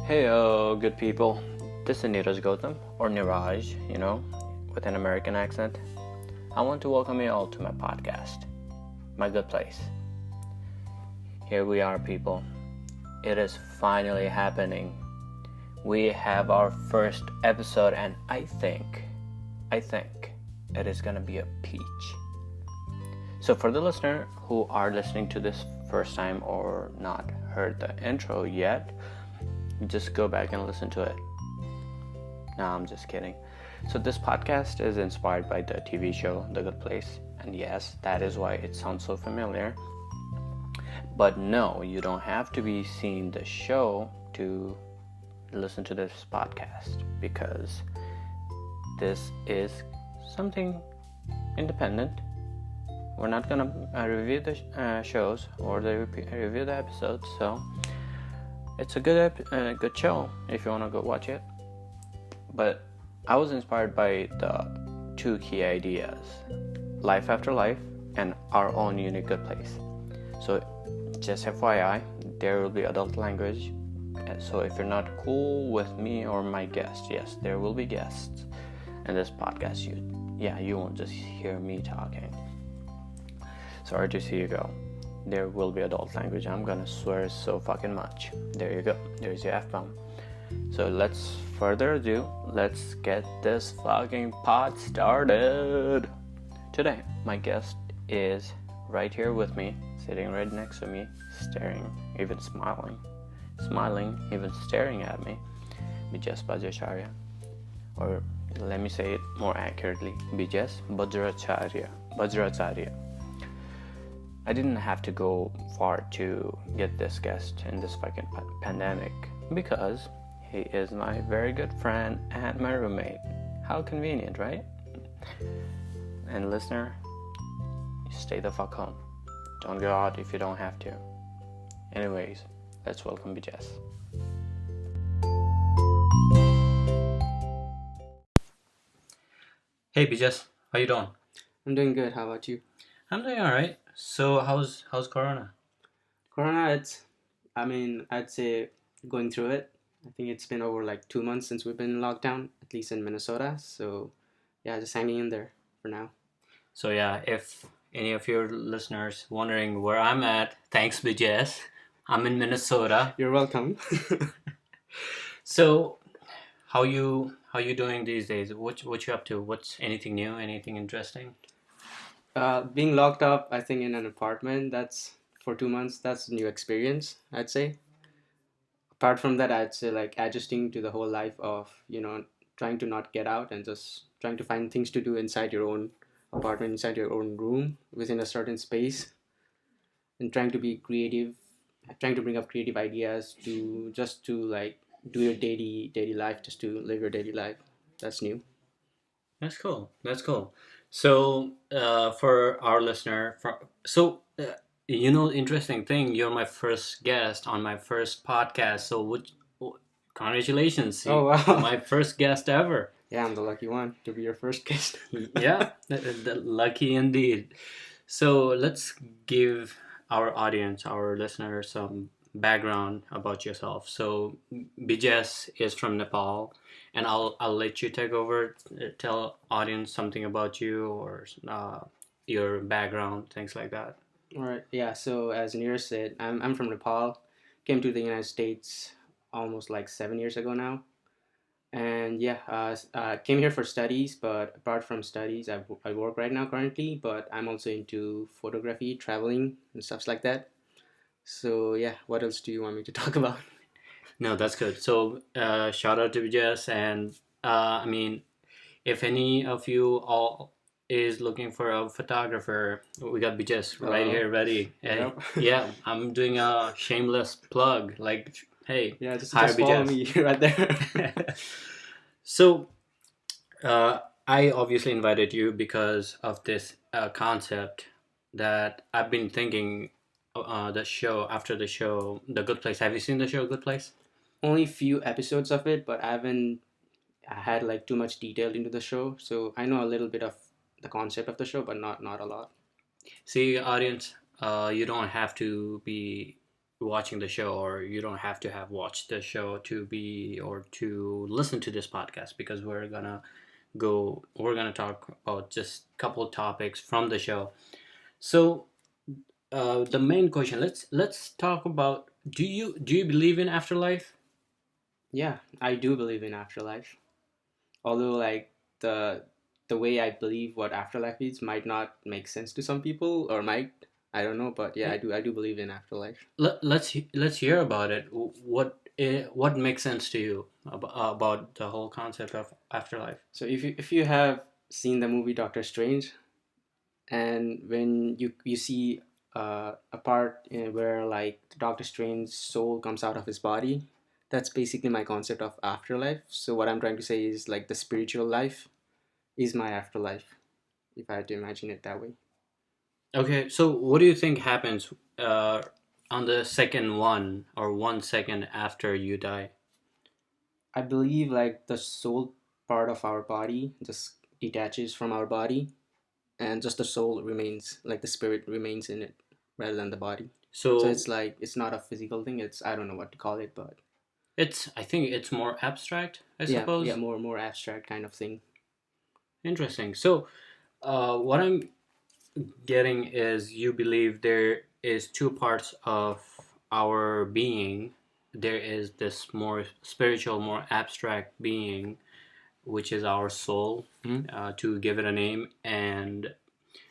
Hey, good people. This is Neeraj Gautam, or Niraj, with an American accent. I want to welcome you all to my podcast, My Good Place. Here we are, people. It is finally happening. We have our first episode, and I think it is gonna be a peach. So for the listener who are listening to this first time or not heard the intro yet, just go back and listen to it. No, I'm just kidding. So this podcast is inspired by the TV show The Good Place, and yes, that is why it sounds so familiar. But no, you don't have to be seeing the show to listen to this podcast, because this is something independent. We're not gonna review the shows or review the episodes, so it's a good show if you want to go watch it. But I was inspired by the two key ideas: life after life and our own unique good place. So just FYI, there will be adult language. So if you're not cool with me or my guest, yes, there will be guests in this podcast. You won't just hear me talking. Sorry to see you go. There will be adult language. I'm gonna swear so fucking much. There you go. There's your F-bomb. So let's further ado. Let's get this fucking pod started. Today, my guest is right here with me, sitting right next to me, staring, even smiling, even staring at me. Bijesh Bajracharya, or let me say it more accurately, Bijesh Bajracharya. I didn't have to go far to get this guest in this fucking pandemic, because he is my very good friend and my roommate. How convenient, right? And listener, stay the fuck home. Don't go out if you don't have to. Anyways, let's welcome Bijesh. Hey Bijesh, how you doing? I'm doing good. How about you? I'm doing alright. So how's Corona? Corona, I'd say going through it. I think it's been over like 2 months since we've been in lockdown, at least in Minnesota. So yeah, just hanging in there for now. So yeah, if any of your listeners wondering where I'm at, thanks Bijesh. I'm in Minnesota. You're welcome. So how you doing these days? What you up to? What's anything new? Anything interesting? Being locked up, I think, in an apartment, that's for 2 months, that's a new experience, I'd say. Apart from that, I'd say like adjusting to the whole life of, trying to not get out and just trying to find things to do inside your own apartment, inside your own room, within a certain space, and trying to be creative, trying to bring up creative ideas to like do your daily life, just to live your daily life. That's new. That's cool. So, for our listener, interesting thing, you're my first guest on my first podcast. So, congratulations! Oh wow! My first guest ever. Yeah, I'm the lucky one to be your first guest. Yeah, the lucky indeed. So let's give our audience, our listeners, some background about yourself. So Bijesh is from Nepal, and I'll let you take over. Tell audience something about you, or your background, things like that. All right. Yeah. So as Neeraj said, I'm from Nepal. Came to the United States almost like 7 years ago now, and yeah, came here for studies. But apart from studies, I work right now currently. But I'm also into photography, traveling, and stuff like that. So yeah, what else do you want me to talk about? No, that's good. So shout out to Bijesh, and if any of you all is looking for a photographer, we got Bijesh right here ready. Yep. Yeah, I'm doing a shameless plug. Like, hey, yeah, just follow me right there. So, I obviously invited you because of this concept that I've been thinking. The show, after the show, The Good Place. Have you seen the show Good Place? Only few episodes of it, but I haven't had like too much detail into the show, so I know a little bit of the concept of the show, but not a lot. See, audience, you don't have to be watching the show, or you don't have to have watched the show to be or to listen to this podcast, because we're gonna talk about just a couple of topics from the show. So the main question, let's talk about, do you believe in afterlife? Yeah, I do believe in afterlife. Although like the the way I believe what afterlife is might not make sense to some people, or might, I don't know, but yeah, I do believe in afterlife. Let's hear about it. What makes sense to you about the whole concept of afterlife? So if you have seen the movie Doctor Strange, and when you see a part where like Doctor Strange's soul comes out of his body, that's basically my concept of afterlife. So what I'm trying to say is like the spiritual life is my afterlife, if I had to imagine it that way. Okay, so what do you think happens uh, on the second one, or 1 second after you die? I believe like the soul part of our body just detaches from our body, and just the soul remains, like the spirit remains in it rather than the body. So So it's like it's not a physical thing. It's, I don't know what to call it, but I think it's more abstract, I yeah, yeah, suppose. more abstract kind of thing. Interesting. So what I'm getting is, you believe there is two parts of our being. There is this more spiritual, more abstract being, which is our soul, to give it a name, and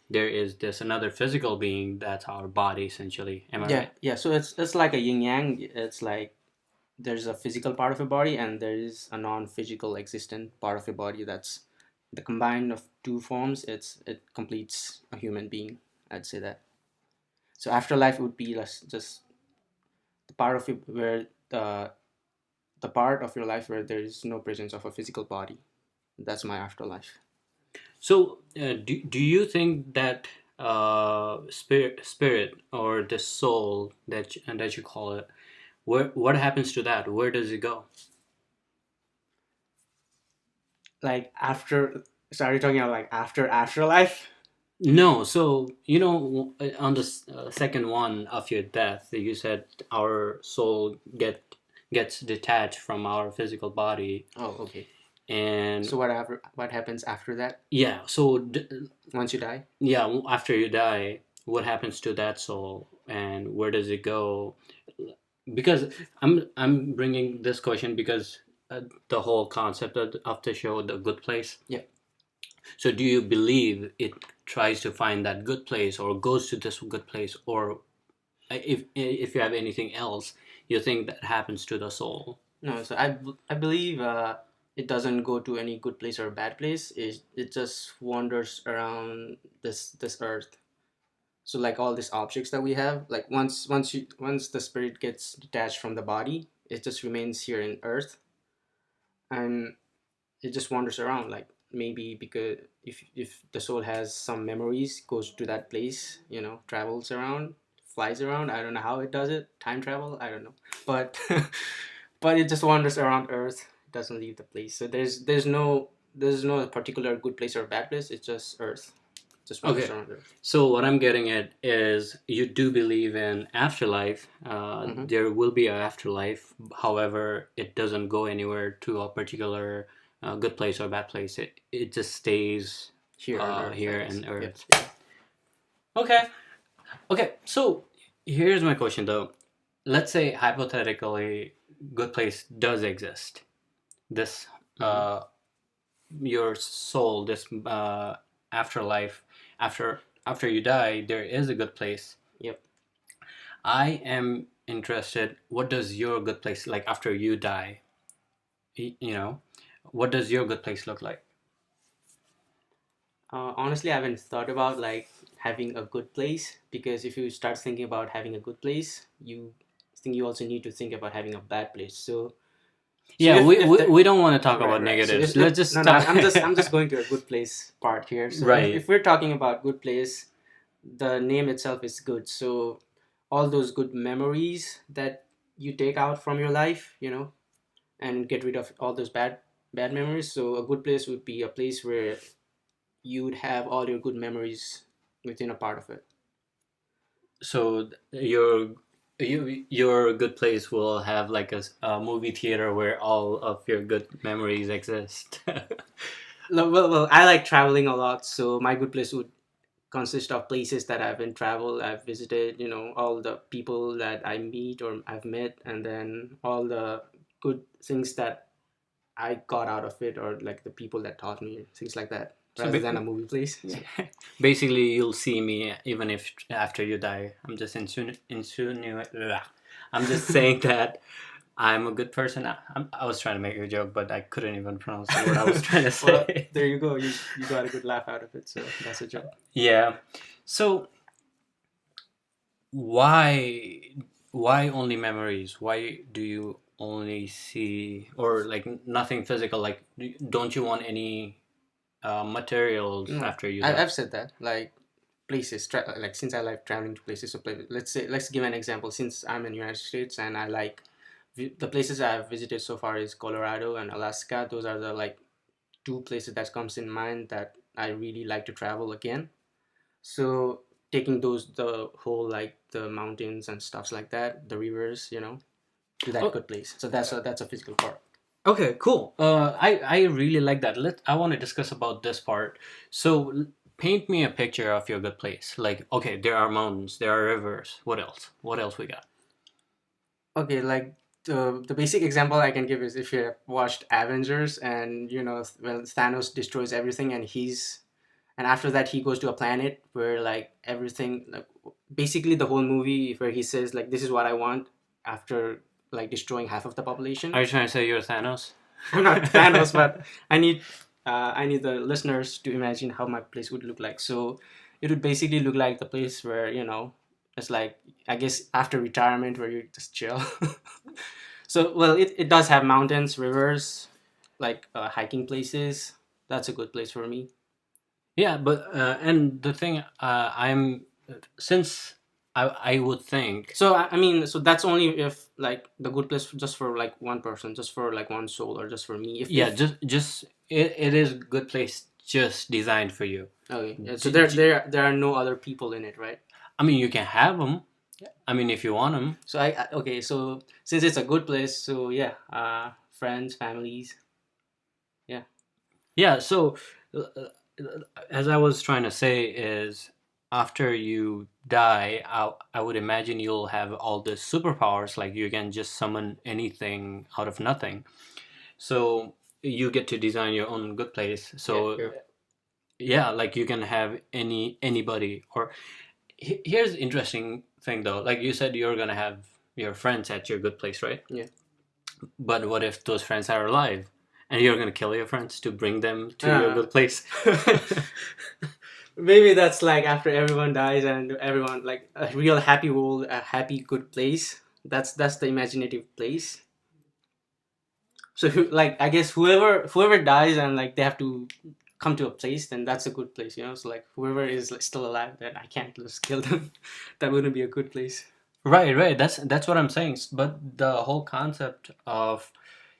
there is this another physical being that's our body, essentially. Am I Yeah, right? yeah. So it's like a yin yang. It's like there's a physical part of your body and there is a non-physical existent part of your body. That's the combine of two forms. It completes a human being. I'd say that. So afterlife would be less just the part of you where the part of your life where there is no presence of a physical body. That's my afterlife. So, do you think that spirit, or the soul that you call it, what happens to that? Where does it go? Like after, so are you talking about like after afterlife? No, so on the second one of your death, you said our soul gets detached from our physical body, Oh, okay. and So what happens after that yeah, so once you die? yeah, after you die, what happens to that soul, and where does it go? Because I'm bringing this question because the whole concept of the show, The Good Place. Yeah. So do you believe it tries to find that good place, or goes to this good place, or if you have anything else you think that happens to the soul? No, so I believe it doesn't go to any good place or bad place. It just wanders around this earth. So like all these objects that we have, like once the spirit gets detached from the body, it just remains here in earth, and it just wanders around. Like maybe because if the soul has some memories, goes to that place, travels around, flies around. I don't know how it does it. Time travel. I don't know, but but it just wanders around Earth. It doesn't leave the place. So there's no particular good place or bad place. It's just Earth. Just wanders Okay, around Earth. so what I'm getting at is, you do believe in afterlife. Mm-hmm. There will be an afterlife. However, it doesn't go anywhere to a particular good place or bad place. It just stays Here on Earth, I here guess. in Yep. Earth. Okay. Okay. So here's my question, though. Let's say hypothetically, good place does exist. This Mm-hmm. your soul, this afterlife, after you die, there is a good place. Yep. I am interested, what does your good place, like after you die, you know, what does your good place look like? Honestly, I haven't thought about like having a good place, because if you start thinking about having a good place, you think you also need to think about having a bad place. So Yeah, if the we don't want to talk right, about right. So negatives. if Let's just no, no, talk. I'm just going to a good place part here. So Right. if we're talking about good place, the name itself is good. So all those good memories that you take out from your life, and get rid of all those bad memories. So a good place would be a place where you'd have all your good memories within a part of it. So your your good place will have like a movie theater where all of your good memories exist. Well, I like traveling a lot, so my good place would consist of places that I've been traveled, I've visited, all the people that I meet or I've met, and then all the good things that I got out of it, or like the people that taught me, things like that, So rather than a movie place. yeah. Basically, you'll see me even if after you die. I'm just I'm just saying that I'm a good person. I was trying to make a joke, but I couldn't even pronounce the word I was trying to say. Well, there you go. You got a good laugh out of it, so that's a joke. Yeah. So why why only memories? Why do you only see or like nothing physical? Like, don't you want any materials No, after you die? I've said that. Like places, like since I like traveling to places, so let's give an example. Since I'm in the United States and I like the places I've visited so far is Colorado and Alaska. Those are the like two places that comes in mind that I really like to travel again. So taking the whole like the mountains and stuffs like that, the rivers, to that Oh, good place. So that's a physical part. okay, cool. I really like that. I want to discuss about this part. So paint me a picture of your good place. Like, okay, there are mountains, there are rivers. What else? What else we got? Okay, like the basic example I can give is if you have watched Avengers and when Thanos destroys everything and after that he goes to a planet where like everything like basically the whole movie where he says like this is what I want after like destroying half of the population. Are you trying to say you're Thanos? I'm not Thanos, but I need the listeners to imagine how my place would look like. So it would basically look like the place where it's like I guess after retirement where you just chill. So well, it does have mountains, rivers, like hiking places. That's a good place for me. Yeah, but and the thing I'm since I would think So I mean, so that's only if like the good place just for like one person, just for like one soul, or just for me. yeah, If just it is a good place just designed for you. Okay, yeah, so there are no other people in it, right? I mean, you can have them. I mean, if you want them. So okay, so since it's a good place, so yeah, friends, families, yeah. Yeah, so uh, as I was trying to say is after you die, I would imagine you'll have all the superpowers, like you can just summon anything out of nothing. So you get to design your own good place. So Yeah. yeah, like you can have anybody. Or here's the interesting thing though. Like you said, you're gonna have your friends at your good place, right? Yeah. But what if those friends are alive? And you're gonna kill your friends to bring them to your Uh, good place. Maybe that's like after everyone dies and everyone like a real happy world, a happy good place. That's the imaginative place. So like I guess whoever dies and like they have to come to a place, then that's a good place, So like whoever is like, still alive, then I can't just kill them. That wouldn't be a good place. Right. That's what I'm saying. But the whole concept of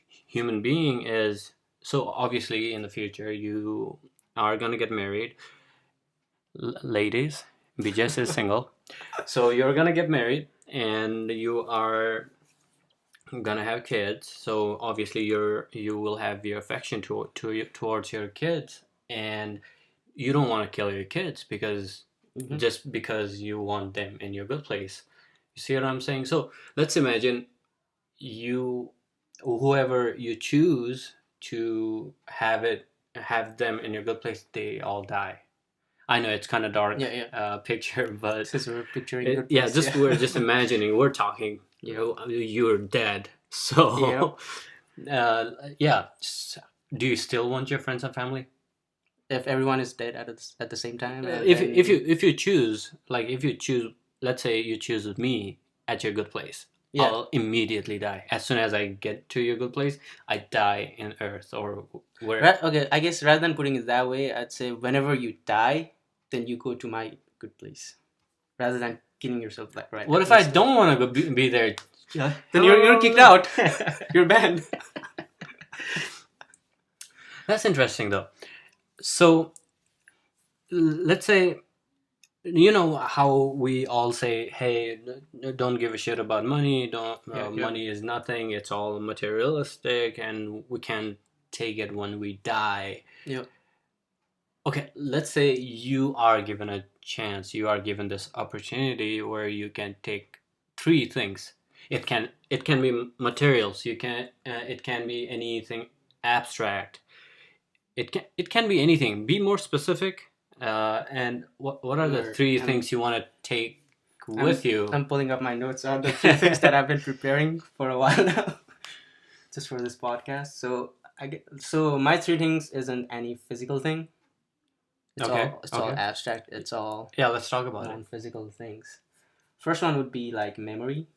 human being is so obviously in the future you are gonna get married, ladies. Bijesh is single, so you're gonna get married and you are gonna have kids. So obviously you will have your affection towards your kids, and you don't want to kill your kids because Hmm. just because you want them in your good place. You see what I'm saying? So let's imagine you whoever you choose to have them in your good place, they all die. I know it's kind of dark Yeah, yeah. picture, but Since we're picturing good yeah, place, just yeah. we're just imagining, we're talking, you're dead. Yep. So yeah, do you still want your friends and family? If everyone is dead at the same time, and If you choose, like if you choose, let's say you choose me at your good place, yeah. I'll immediately die as soon as I get to your good place. I die in Earth or where. Okay, I guess rather than putting it that way, I'd say whenever you die, then you go to my good place, rather than killing yourself like right What at if I the start. don't want to be there? Yeah. Then you're kicked out. You're banned. That's interesting though. So let's say you know how we all say, hey, don't give a shit about money, don't Yeah, yeah, money is nothing, it's all materialistic, and we can take it when we die. yeah. Okay, let's say you are given a chance, you are given this opportunity where you can take three things. It can be materials, you can it can be anything abstract. It can be anything. Be more specific. And what are the Or three things you want to take I'm with you? I'm pulling up my notes on the three things that I've been preparing for a while now, just for this podcast. So my three things isn't any physical thing. Okay, It's all okay. abstract. It's all Yeah, let's talk about it. non-physical things. First one would be like memory.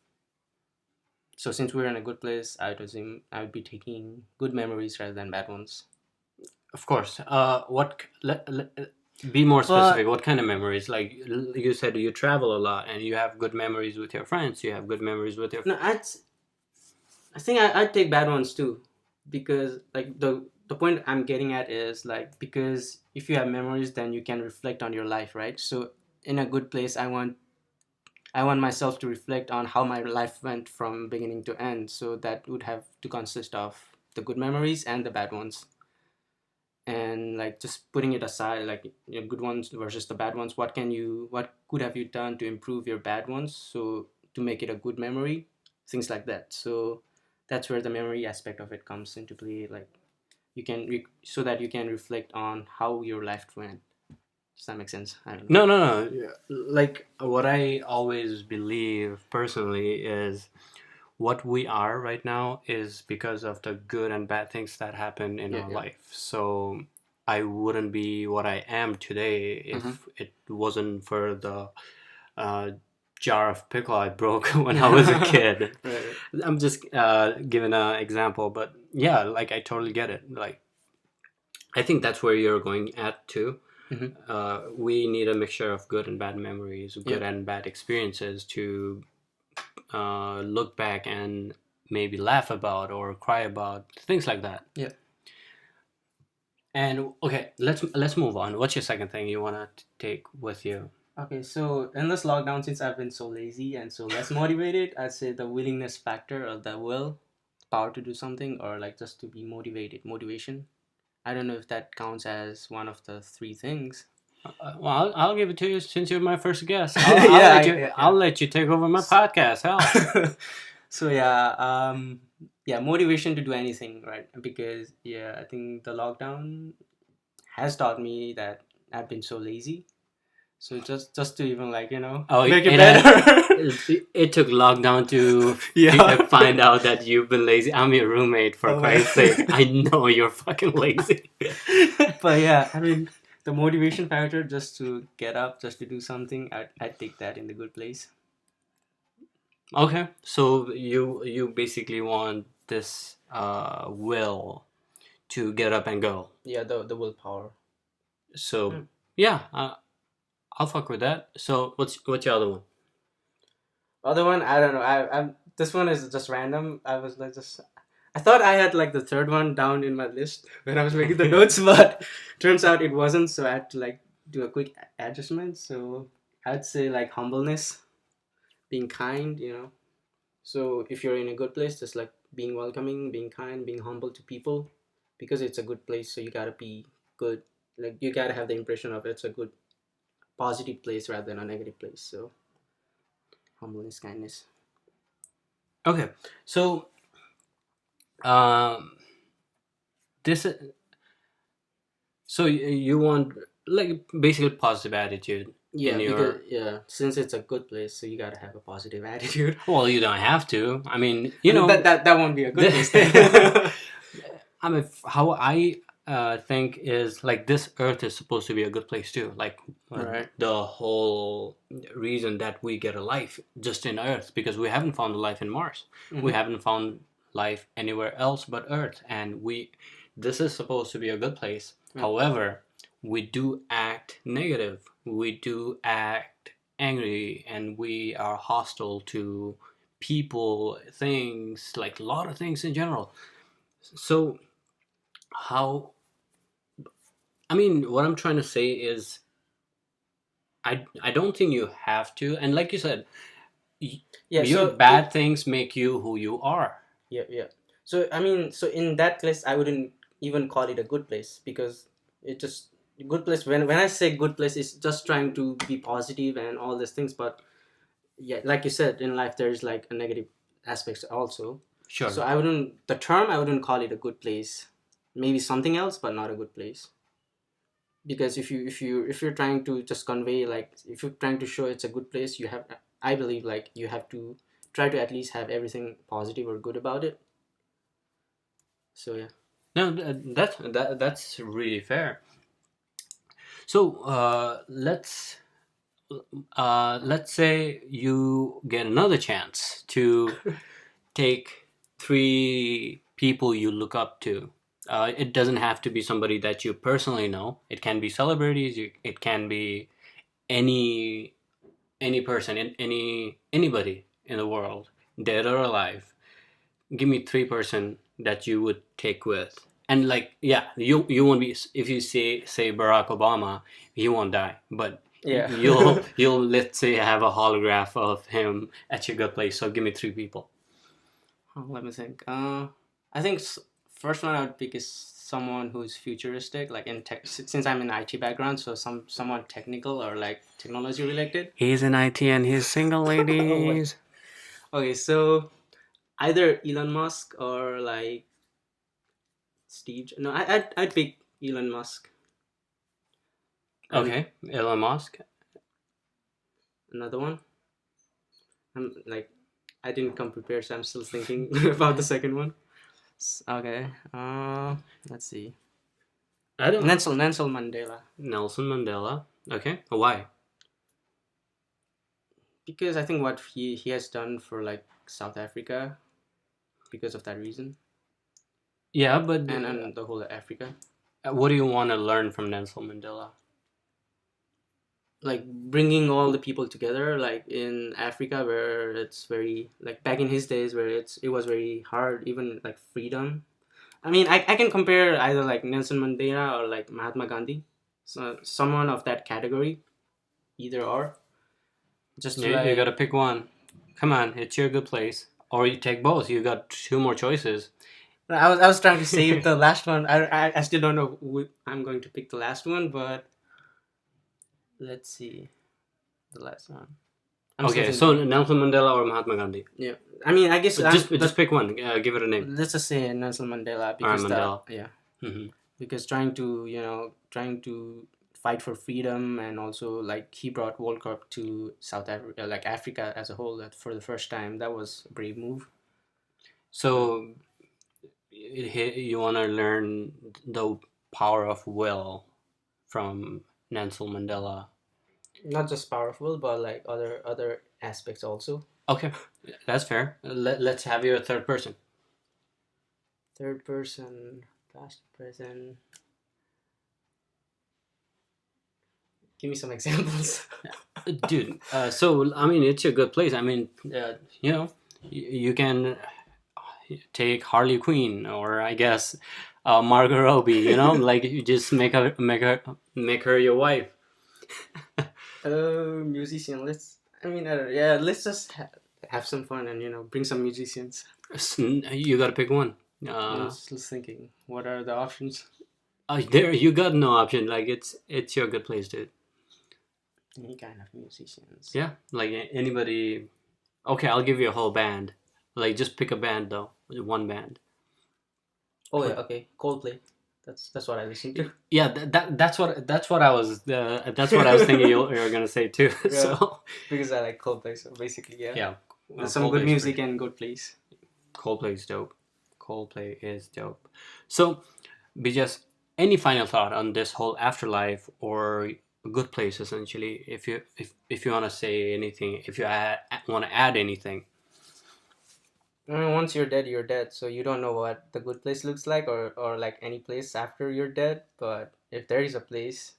So since we're in a good place, I would assume I would be taking good memories rather than bad ones. Of course. Be more But specific. What kind of memories? Like you said, you travel a lot, and you have good memories with your friends. You have good memories with your. no, I think I'd take bad ones too, because like the point I'm getting at is like, because if you have memories, then you can reflect on your life, right? So in a good place, I want myself to reflect on how my life went from beginning to end. So that would have to consist of the good memories and the bad ones. And like just putting it aside, like good ones versus the bad ones, what could have you done to improve your bad ones, so to make it a good memory, things like that. So that's where the memory aspect of it comes into play. Like so that you can reflect on how your life went. Does that make sense? I don't know. No. Yeah. Like what I always believe personally is what we are right now is because of the good and bad things that happen in Yeah, our yeah. life. So I wouldn't be what I am today if it wasn't for the uh, jar of pickle I broke when I was a kid. Right. I'm just giving an example, but yeah, like I totally get it. Like I think that's where you're going at too. We need a mixture of good and bad memories, good Yeah. and bad experiences to look back and maybe laugh about or cry about things like that. Yeah. And okay, let's move on. What's your second thing you want to take with you? Okay, so in this lockdown, since I've been so lazy and so less motivated, I'd say the willingness factor, or the will, power to do something, or like just to be motivated, motivation. I don't know if that counts as one of the three things. Well, I'll give it to you since you're my first guest. Yeah, I'll let you take over my podcast. Hell. So yeah, yeah, motivation to do anything, right? Because yeah, I think the lockdown has taught me that I've been so lazy. So just to even like Oh, make it it better. it took lockdown to Yeah. find out that you've been lazy. I'm your roommate, for Oh, Christ's man. sake. I know you're fucking lazy. But yeah, I mean, the motivation factor just to get up, just to do something, I'd take that in the good place. Okay, so you basically want this will to get up and go. Yeah, the willpower. So yeah, I'll fuck with that. So what's your other one? Other one, I don't know. I'm this one is just random. I was like just. I thought I had like the third one down in my list when I was making the notes, but turns out it wasn't. So I had to like do a quick adjustment. So I'd say like humbleness, being kind. So if you're in a good place, just like being welcoming, being kind, being humble to people, because it's a good place. So you gotta be good. Like you gotta have the impression of it's a good, positive place rather than a negative place. So humbleness, kindness. Okay, so um, this so you want like basically positive attitude Yeah, in because your. since it's a good place, so you gotta have a positive attitude. Well, you don't have to. I mean, I mean, that won't be a good place. I mean, how I think is like this Earth is supposed to be a good place too. Like Right. the whole reason that we get a life just in Earth because we haven't found a life in Mars. We haven't found life anywhere else but Earth, and this is supposed to be a good place. However, we do act negative. We do act angry, and we are hostile to people, things, like a lot of things in general. So how, I mean, what I'm trying to say is I don't think you have to. And like you said, Yeah. your So bad things make you who you are. yeah, yeah. So I mean, so in that place, I wouldn't even call it a good place, because it just good place. When I say good place, it's just trying to be positive and all these things. But yeah, like you said, in life there's like a negative aspects also. So Sure. I wouldn't call it a good place. Maybe something else, but not a good place. Because if you're trying to just convey, like if you're trying to show it's a good place, you have, I believe, like you have to try to at least have everything positive or good about it. So yeah. No, that's really fair. So let's say you get another chance to take three people you look up to. It doesn't have to be somebody that you personally know. It can be celebrities. It can be any person, anybody in the world, dead or alive. Give me three-person that you would take with. And like, yeah, you won't be, if you say Barack Obama, he won't die, but Yeah. you'll let's say have a holograph of him at your good place. So give me three people. Let me think. I think first one I would pick is someone who's futuristic, like in tech. Since I'm in IT background, so someone technical or like technology related. He's in IT and he's single, Oh, wait. ladies. Okay, so either Elon Musk or like Steve. No, I'd pick Elon Musk. And Okay, Elon Musk. another one. I'm like, I didn't come prepared, so I'm still thinking about the second one. Okay. Let's see. I don't. Nelson Mandela. Nelson Mandela. Okay, why? Because I think what he has done for like South Africa, because of that reason, Yeah, but and the whole Africa, what do you want to learn from Nelson Mandela? like bringing all the people together, like in Africa where it's very like back in his days where it was very hard, even like freedom. I mean, I can compare either like Nelson Mandela or like Mahatma Gandhi, so someone of that category, either or, just to You got to like. pick one. Come on, it's your good place. Or you take both. You got two more choices. I was trying to save the last one. I still don't know who I'm going to pick the last one, but let's see the last one. I'm still Okay, so thinking. Nelson Mandela or Mahatma Gandhi? Yeah, I mean, I guess Just pick one. Give it a name. let's just say Nelson Mandela, Or because Mandela. yeah, Hmm. because trying to fight for freedom, and also like he brought World Cup to South Africa, like Africa as a whole, that for the first time. That was a brave move. So you want to learn the power of will from Nelson Mandela. Not just powerful, but like other aspects also. Okay, that's fair. Let's have your third person. Third person, past, present. Give me some examples. Dude, so I mean, it's a good place. I mean, you know, you can take Harley Quinn, or I guess Margot Robbie. You know, like you just make her your wife. Musician. Yeah, let's just have some fun and bring some musicians. You gotta pick one. I'm just thinking, what are the options? There you got no option. Like it's your good place, dude. Any kind of musicians. Yeah, like anybody. Okay, I'll give you a whole band. Like just pick a band though, one band. Oh yeah, okay. Coldplay. That's what I listen to. Yeah, that's what I was thinking you were gonna say too. Yeah. So Because I like Coldplay, so basically, yeah. yeah, Some good music and good place. Coldplay is dope. Coldplay is dope. So, just any final thought on this whole afterlife or a good place, essentially? If you want to say anything, if you want to add anything. I mean, once you're dead, you're dead. So you don't know what the good place looks like, or like any place after you're dead. But if there is a place,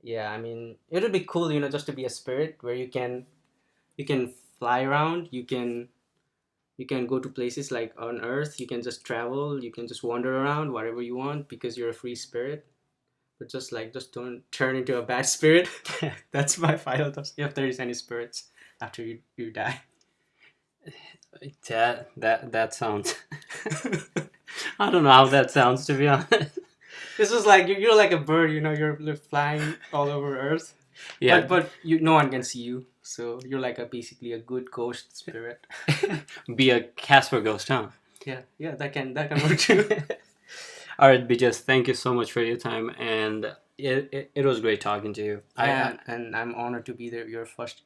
yeah, I mean, it would be cool, just to be a spirit where you can fly around. You can go to places like on Earth. You can just travel. You can just wander around wherever you want because you're a free spirit. but just don't turn into a bad spirit. That's my final thoughts. If there is any spirits after you die. That sounds. I don't know how that sounds, to be honest. This is like you're like a bird, you're flying all over Earth. Yeah, But no one can see you, so you're like basically a good ghost spirit. be a Casper ghost, huh? Yeah, that can work too. All right, Bijesh, thank you so much for your time, and it was great talking to you. And I'm honored to be your first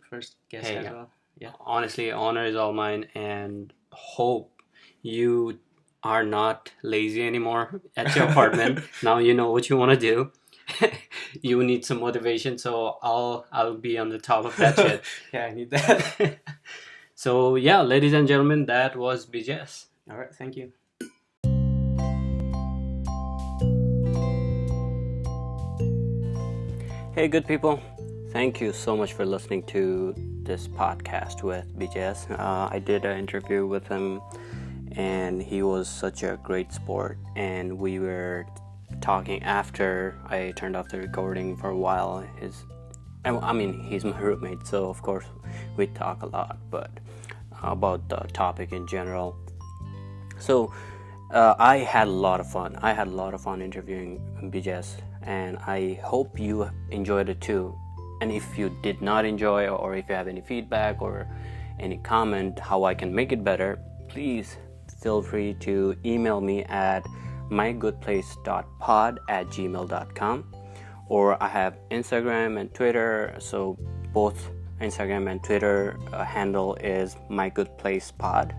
guest Hey, as yeah. well. Yeah. Honestly, honor is all mine, and hope you are not lazy anymore at your apartment. Now you know what you want to do. You need some motivation, so I'll be on the top of that shit. Yeah, I need that. So yeah, ladies and gentlemen, that was Bijesh. All right, thank you. Hey, good people. Thank you so much for listening to this podcast with Bijesh. I did an interview with him, and he was such a great sport. And we were talking after I turned off the recording for a while. He's my roommate, so of course we talk a lot, but about the topic in general. So I had a lot of fun. I had a lot of fun interviewing Bijesh, and I hope you enjoyed it too. And if you did not enjoy, or if you have any feedback or any comment how I can make it better, please feel free to email me at mygoodplace.pod@gmail.com, or I have Instagram and Twitter, so both Instagram and Twitter handle is mygoodplacepod.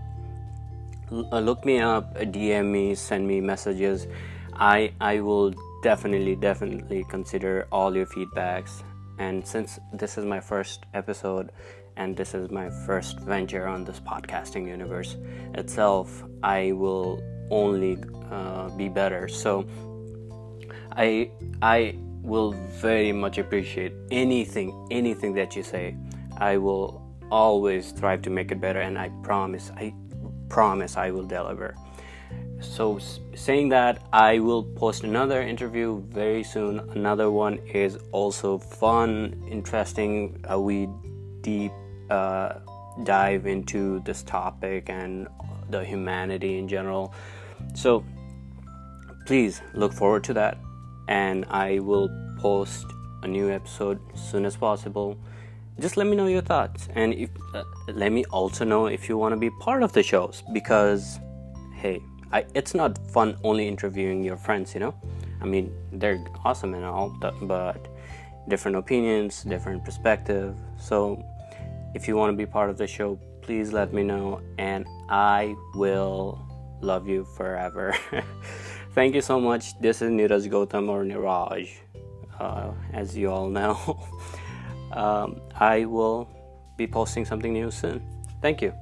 Look me up, DM me, send me messages. I will definitely consider all your feedbacks. And since this is my first episode and this is my first venture on this podcasting universe itself, I will only be better. So I will very much appreciate anything that you say. I will always strive to make it better, and I promise I will deliver. So saying that, I will post another interview very soon. Another one is also fun, interesting. We deep dive into this topic and the humanity in general. So please look forward to that, and I will post a new episode as soon as possible. Just let me know your thoughts, and let me also know if you want to be part of the shows, because hey, it's not fun only interviewing your friends, I mean, they're awesome and all, but different opinions, different perspective. So if you want to be part of the show, please let me know, and I will love you forever. Thank you so much. This is Niraj Gautam, or Niraj, as you all know. I will be posting something new soon. Thank you.